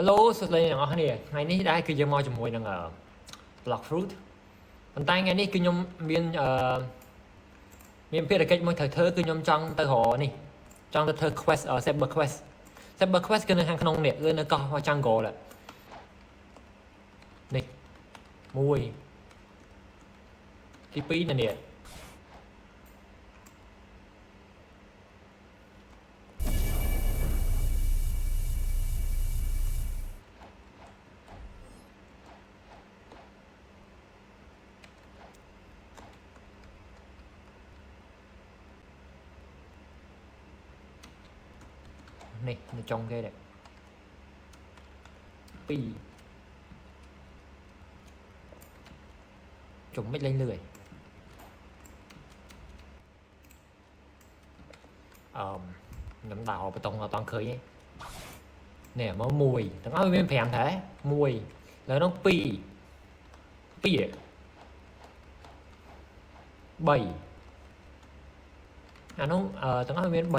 Hello សួស្តីអ្នកនរគ្នាថ្ងៃនេះដែរគឺយើងមកជាមួយនឹង Block Fruit ប៉ុន្តែថ្ងៃនេះគឺខ្ញុំមានភារកិច្ចមួយត្រូវធ្វើគឺខ្ញុំចង់ទៅរកនេះចង់ទៅធ្វើ quest Saber Quest គឺនៅខាងក្នុងនេះគឺនៅកោះ Jungle នេះមួយទី2នេះនេះនៅចុងគេនេះ2ជុំមិនលេងលឿយខ្ញុំដើរបតុងអត់តង់ឃើញទេនេះមក1ទាំងអស់វាមាន5ដែរ1แล้วនោះ2 3អានោះទាំងអស់មាន3ខ្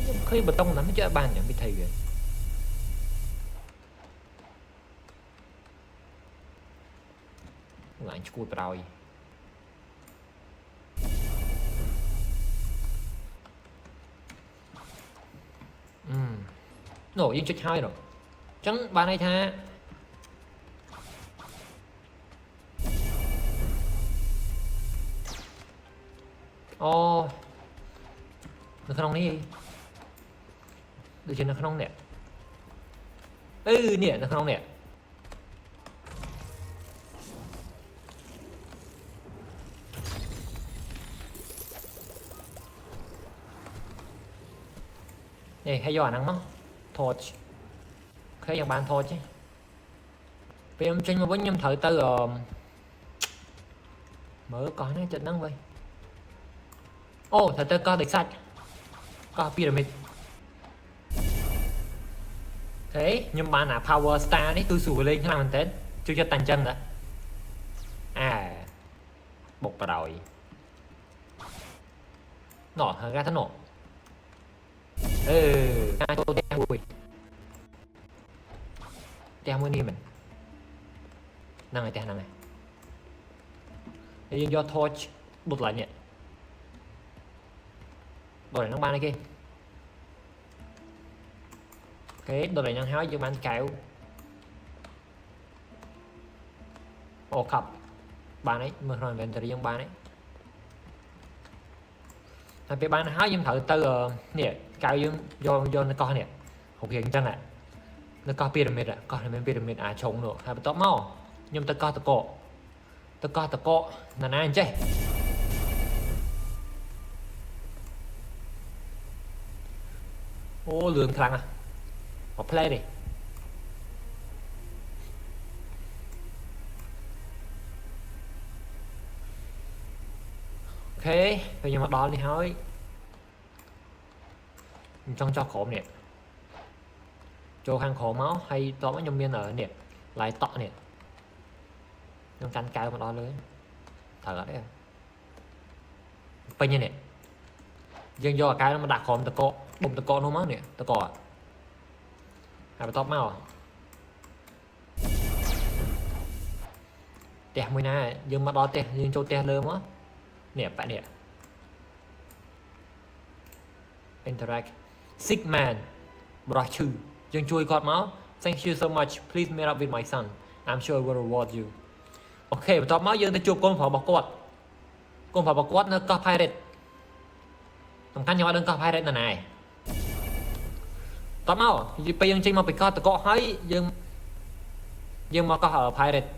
ញុំឃើញបតុងហ្នឹងចេះបានយ៉ាងវិធីវាឡើងឈួតប្រោយណូយើងចុចហើយនោះអញ្ចឹងបានន័យថាអូនៅក្នុងនេះដូចជានៅក្នុងនេះនេះនៅក្នុងនេះហើយយកអាហ្នឹងមកថតឃើញយ៉ាងបានថតទេពេលខ្ញុំចេញមកវិញខ្ញុំត្រូវទៅមើលកោះនេះចិត្តហ្នឹងវិញអូត្រូវទៅកោះដូចសាច់កោះពីរ៉ាមីតខ្ញុំបានអា power star នេះទូស្រួលលេងខ្លាំងមែនតើជួយចិត្តតែអញ្ចឹងតាបុកប្រោយណោះហើយគេថាណោះការចូលផ្ទះមួយនេះមិនហ្នឹងហើយផ្ទះហ្នឹងហើយយើងយក torch ដុតឡើងនេះដុតហ្នឹងបានអីគេដុតហ្នឹងហើយយើងបានកែវអូកាប់បានហើយមើលក្នុង inventory យើងបានហើយតែពេលបានហើយយើងត្រូវទៅនេះកៅយើងយកនៅកោះនេះរូបរាងអញ្ចឹងនៅកោះពីរ៉ាមីតកោះមានពីរ៉ាមីតឆុងនោះហើយបន្ទាប់មកខ្ញុំទៅកោះតកណាអញ្ចេះអូលឿនខ្លាំងមកផ្លែនេះអូខេពេលខ្ញុំមកដល់នេះហើយខ្ញុំចង់ចោះក្រោមនេះចូលខាងក្រោមមកហើយតបខ្ញុំមាននេះឡាយតក់នេះខ្ញុំកាន់កៅមកដល់លើត្រូវអត់ទេពេញនេះយើងយកអាកៅមកដាក់ក្រោមតកបុំតកនោះមកនេះតកហើយបន្ទាប់មកផ្ទះមួយណាយើងមកដល់ផ្ទះយើងចូលផ្ទះលើមកនេះប៉ានេះ interact sick man បរោះឈឺយើងជួយគាត់មក thank you so much please meet up with my son I'm sure I will reward you អូខេបន្ទាប់មកយើងទៅជួបកូនប្រុសរបស់គាត់នៅកោះ Pirate សំខាន់ខ្ញុំអត់ដឹងកោះ Pirate នៅណាឯងតោះមកពេលយើងចេញមកពីកោះតកហើយយើងមកកោះ Pirate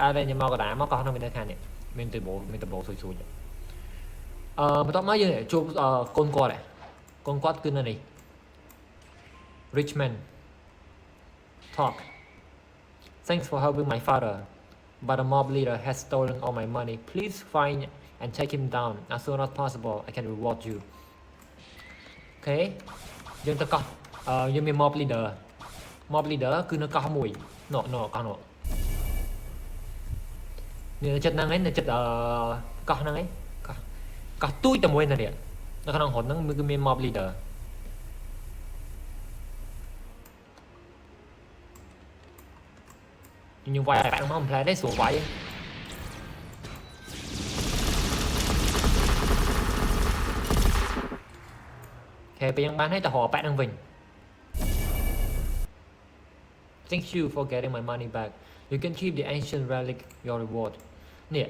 Island យើងមកកណ្ដាលមកកោះនោះមាននៅខាងនេះមានទៅបោសួយបន្ទាប់មកយើងជួបកូនគាត់គឺនៅនេះ Richmond talk thanks for helping my father but a mob leader has stolen all my money please find and take him down as soon as possible I can reward you អូខេយើងទៅកោះយើងមាន mob leader គឺនៅកោះមួយណកោះនោះនេះនៅចិត្តហ្នឹងឯងនៅចិត្តកោះហ្នឹងឯងកោះទូចតែមួយនៅនេះនៅក្នុងរត់ហ្នឹងគឺមាន mob leader nhưng vài bạn không play đấy xuống vậy ok bây giờ bạn hãy họ bạn đang vinh thank you for getting my money back you can keep the ancient relic your reward nè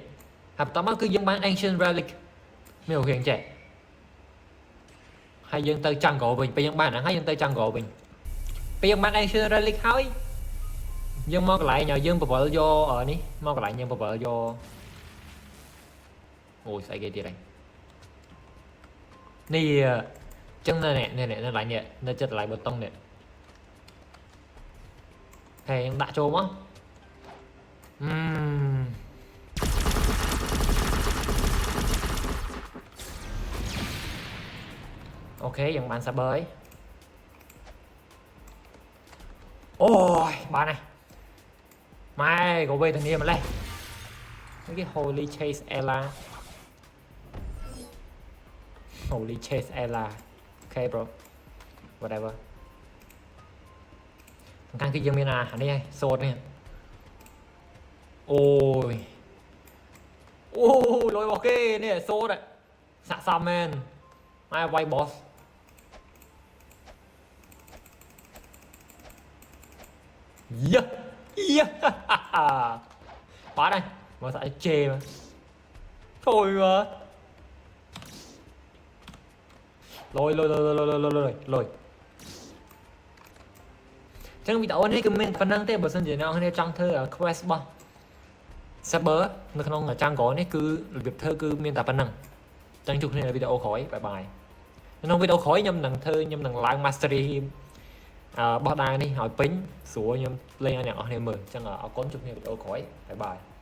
hạp tóm cứ dân bán ancient relic mấy hiện trẻ hay dân tới trăng gỗ bình bây giờ bạn hay dân tới trăng gỗ bình bây giờ bạn ancient relic hỏi dân mong lại nhờ dân bờ vô ở ní mong lại nhân bờ vô ôi sai cái gì đây nè chân này nè nó lại nhẹ nó chất lại bê tông nè thầy đã trôm á ok dần bạn sẽ bơi ôi bạn này mai có về thằng em mà đây mấy cái holy chase ella holy chase ella ok bro whatever thằng cái dân miền à anh đây sốt nè ôi lôi ok nè sốt đấy xạ xăm men ai quay boss phá đây mà sẽ chê mà thôi mà lôi chẳng bị tao này comment phần năng thế bởi sân gì nào hay trang thơ ở quest bao server nó không ở trang có này cứ việc thơ cứ miên tả phần năng trang chụp này là video khỏi bye bye nó video khỏi nhâm đằng thơ nhâm đằng like mastery bắt đài đi hỏi pính xuống nhâm lên anh này mừng chẳng ở con chụp này video khỏi bye bye